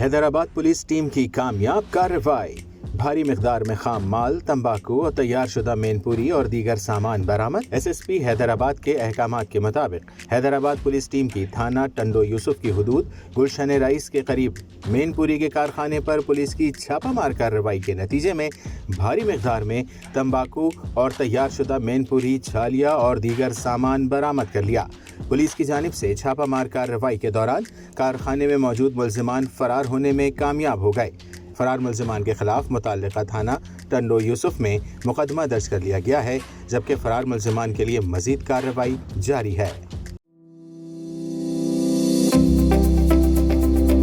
Hyderabad police team کی کامیاب کارروائی، بھاری مقدار میں خام مال، تمباکو اور تیار شدہ مین پوری اور دیگر سامان برآمد۔ ایس ایس پی حیدرآباد کے احکامات کے مطابق حیدرآباد پولیس ٹیم کی تھانہ ٹنڈو یوسف کی حدود گلشن رئیس کے قریب مین پوری کے کارخانے پر پولیس کی چھاپہ مار کارروائی کے نتیجے میں بھاری مقدار میں تمباکو اور تیار شدہ مین پوری، چھالیا اور دیگر سامان برآمد کر لیا۔ پولیس کی جانب سے چھاپہ مار کارروائی کے دوران کارخانے میں موجود ملزمان فرار ہونے میں کامیاب ہو گئے۔ فرار ملزمان کے خلاف متعلقہ تھانہ ٹنڈو یوسف میں مقدمہ درج کر لیا گیا ہے، جبکہ فرار ملزمان کے لیے مزید کارروائی جاری ہے۔